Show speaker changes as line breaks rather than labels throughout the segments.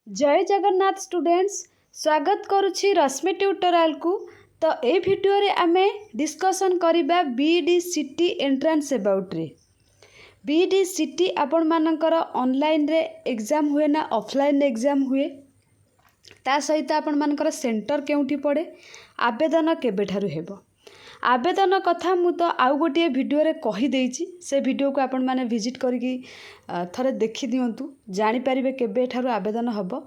जय जगन्नाथ स्टूडेंट्स स्वागत करुछि रश्मि ट्यूटोरियल को। तो ए वीडियो रे आमे डिस्कशन करिबा बीईडी सिटी एंट्रेंस अबाउट रे। बीईडी सिटी आपण मानकर ऑनलाइन रे एग्जाम हुए ना ऑफलाइन एग्जाम हुए, ता सहित आपण मानकर सेंटर केउठी पड़े, आवेदन केबे ठारु हेबो। आवेदन कथा मु तो आउ गोटे वीडियो रे कहि देइछि, से वीडियो को आपण माने विजिट करिकी थरे देखि दियंतु, जानि परिबे केबे ठारु आवेदन हबो।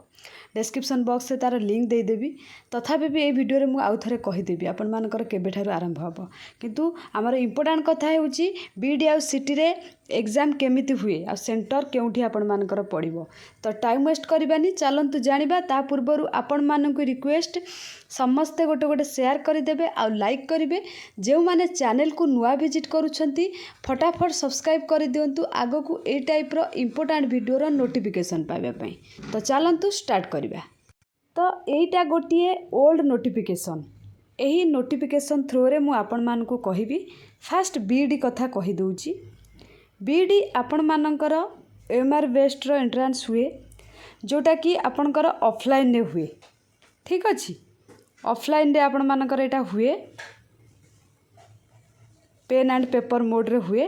डिस्क्रिप्शन बॉक्स से तार लिंक दे देबी। तथापि भी ए वीडियो रे मु आउ थरे कहि देबी आपण मानकर केबे ठारु आरंभ हबो। किंतु हमर इंपोर्टेंट कथा हेउची बीईडी आ सिटी रे एग्जाम केमिति हुए आ सेंटर केउठी आपण मानकर पड़िबो। तो टाइम वेस्ट करबानी, चलंतु जानिबा। ता पूर्वरु आपण मानकु रिक्वेस्ट समस्ते गोटे गोटे शेयर करदेवे आ लाइक करेंगे। जो माने चैनल को नुआ विजिट करुछंती फटाफट सब्सक्राइब कर दियंतु, आगो को ए टाइप रो इंपोर्टेंट वीडियो रो नोटिफिकेशन पाइबा पई। तो चलंतु स्टार्ट करिबा। तो एटा गोटिए ओल्ड नोटिफिकेशन, एही नोटिफिकेशन थ्रू रे मु आपण मानकु कहिबी। फास्ट बीईडी कथा कहि दउची। बीईडी आपण मानकर एमआर बेस्ड रो एंट्रेंस हुए, जोटा कि आपणकर ऑफलाइन रे हुए। ठीक अछि, ऑफलाइन रे आपण मानकर एटा हुए, पेन एंड पेपर मोड रे हुए,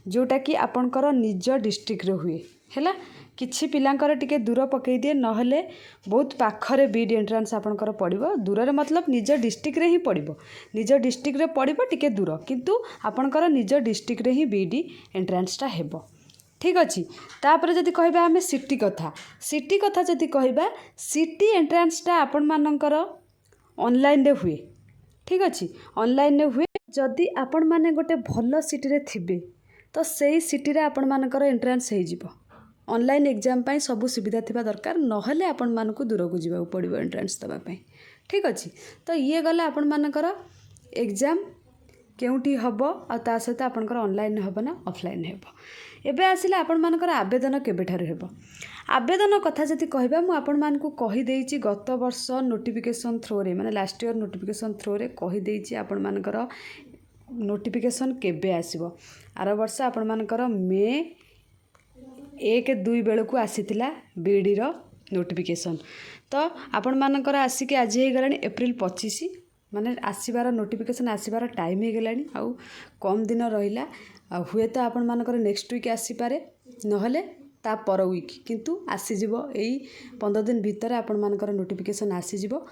जोटा कि आपणकर निज डिस्ट्रिक्ट रे हुए। हैला किछि पिलांकर टिके दूर पकई दिए, नहले बहुत पाखरे बीईडी एंट्रेंस आपणकर पड़िबो। दूर रे मतलब निज डिस्ट्रिक्ट रे ही पड़िबो, निज डिस्ट्रिक्ट रे पड़िबो टिके दूर, किंतु आपणकर निज डिस्ट्रिक्ट रे ही बीईडी एंट्रेंस टा हेबो। ठीक अछि। तापर जदि कहबा हमें सिटी कथा जदि कहबा, सिटी एंट्रेंस टा आपण मानकर ऑनलाइन रे हुए। ठीक अछि, ऑनलाइन रे हुए। जदि आपण माने गोटे भल सिटी रे थिबे, तो सेही सिटी रे आपण मानकर एंट्रेंस हे जिवो। ऑनलाइन एग्जाम पई सब सुविधा थिबा दरकार, नहले आपण मानकु दूर को जिबा पड़िबो एंट्रेंस दबा पई। ठीक अछि। तो ये गला आपण मानकर एग्जाम केउठी हबो आ ता सहित आपनकर ऑनलाइन हबो ना ऑफलाइन हेबो। एबे आसिले आपण मानकर आवेदन केबे ठारु हेबो। आवेदन कथा जति कहबा, मु आपण मानकु कहि देइछि गत वर्ष नोटिफिकेशन थ्रू रे, माने लास्ट ईयर नोटिफिकेशन थ्रू रे कहि देइछि आपण मानकर नोटिफिकेशन केबे आसीबो। आर वर्ष आपण मानकर मे 1-2 बेलकु आसीतिला बीईडी रो नोटिफिकेशन। तो आपण मानकर आसिके आज हे गलानी एप्रिल 25, माने आसीबार नोटिफिकेशन आसीबार टाइम हे गलानी, आउ कम दिन रहिला। हुए तो आपण मानकर नेक्स्ट वीक आसी पारे, नहले ता पर वीक, किंतु आसी जिवो। एई 15 दिन भीतर आपण मानकर नोटिफिकेशन आसी जिवो।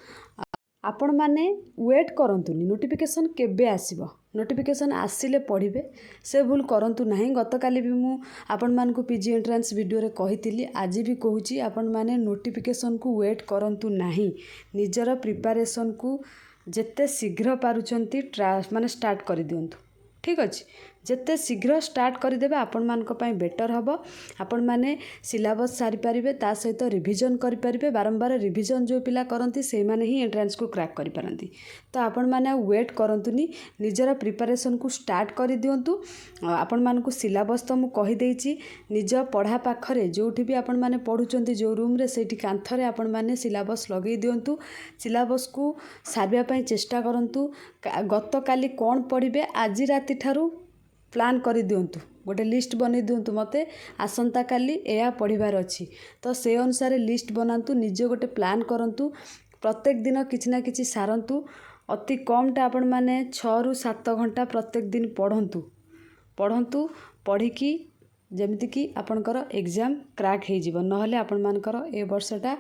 आपण माने वेट करंतुनी नोटिफिकेशन केबे आसीबो। नोटिफिकेशन आसिले पढ़िबे, से भूल करंतु नाही। गतकाली भी मु आपण मानकु पीजी एंट्रेंस वीडियो रे कहितिली, आज भी कहूची आपण माने नोटिफिकेशन को वेट करंतु नाही। निजर प्रिपरेशन को जेते शीघ्र पारुचंती माने स्टार्ट कर दियंतु। ठीक अछि, जेते शीघ्र स्टार्ट करदेबे आपण मानक पई बेटर हबो। आपण माने सिलेबस सारी पारिबे, ता सहित रिवीजन करि पारिबे। बारंबार रिवीजन जो पिला करंती से माने ही एंट्रेंस को क्रैक करि पारंती। तो आपण माने वेट करंतुनी, निजर प्रिपरेशन को स्टार्ट करि दियंतु। आपण मानकु सिलेबस तो मु कहि देइछि, निज पढ़ा पाखरे जोठी भी आपण माने पढुचंती जो रूम रे, सेठी कांथरे आपण माने सिलेबस लगेइ दियंतु। सिलेबस को सारिया पई चेष्टा करंतु। गत काली कोन पढ़िबे, आज राति ठारू प्लान कर दियंतु, गोटे लिस्ट बनै दियंतु। मते आसंता काली एया पढ़िबार अछि, तो से अनुसार लिस्ट बनांतु। निजे गोटे प्लान करंतु, प्रत्येक दिन किछि ना किछि सारंतु। अति कम टा आपण माने 6 ରୁ 7 घंटा प्रत्येक दिन पढ़ंतु। पढ़िकी जेमिति कि आपनकर एग्जाम क्रैक हे जिवो, नहले आपण मानकर ए वर्षटा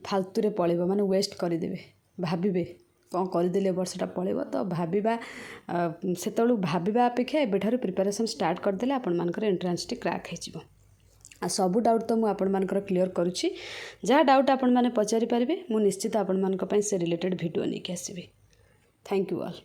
फालतू रे पळेबो, माने वेस्ट कर देबे। भाबिबे कौन करदेले वर्षटा पळेबो। तो भाबिबा सेतळु भाबिबा अपेक्षा एबेठारु प्रिपरेशन स्टार्ट करदेले आपण मानकर एंट्रेंस टी क्रैक हे जिवो। आ सब डाउट तो मु आपण मानकर क्लियर करूची। जहाँ डाउट आपण माने पचारि पारिबे, मु निश्चित आपण मानक पई से रिलेटेड वीडियो नेकी आसीबे। Thank you all.